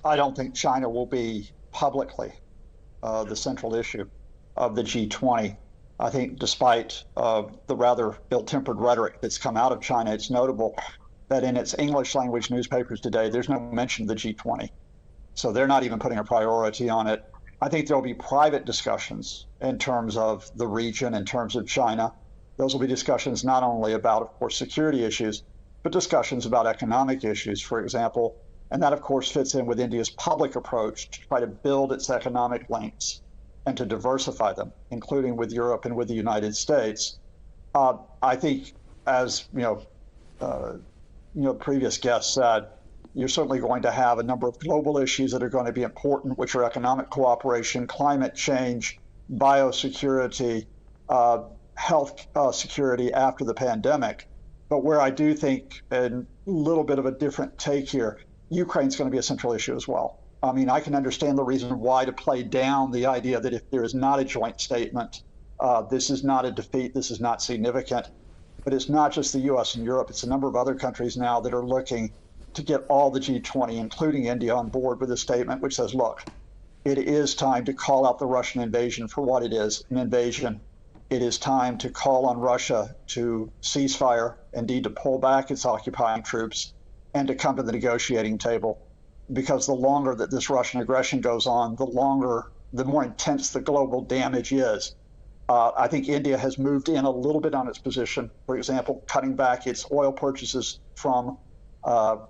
I don't think China will be publicly the central issue of the G20. I think despite the rather ill-tempered rhetoric that's come out of China, it's notable that in its English language newspapers today, there's no mention of the G20. So they're not even putting a priority on it. I think there'll be private discussions in terms of the region, in terms of China. Those will be discussions not only about, of course, security issues, but discussions about economic issues, for example. And that, of course, fits in with India's public approach to try to build its economic links and to diversify them, including with Europe and with the United States. I think, as previous guests said, you're certainly going to have a number of global issues that are going to be important, which are economic cooperation, climate change, biosecurity, health security after the pandemic. But where I do think a little bit of a different take here, Ukraine's going to be a central issue as well. I mean, I can understand the reason why to play down the idea that if there is not a joint statement, this is not a defeat, this is not significant. But it's not just the US and Europe, it's a number of other countries now that are looking to get all the G20, including India, on board with a statement which says, look, it is time to call out the Russian invasion for what it is, an invasion. It is time to call on Russia to cease fire, indeed to pull back its occupying troops, and to come to the negotiating table. Because the longer that this Russian aggression goes on, the more intense the global damage is. I think India has moved in a little bit on its position, for example, cutting back its oil purchases from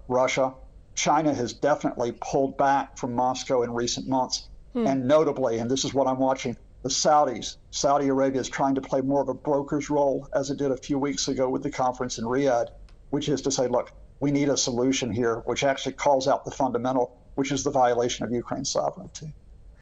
Russia. China has definitely pulled back from Moscow in recent months. And notably, and this is what I'm watching, the Saudis, Saudi Arabia is trying to play more of a broker's role, as it did a few weeks ago with the conference in Riyadh, which is to say, look, we need a solution here, which actually calls out the fundamental, which is the violation of Ukraine's sovereignty.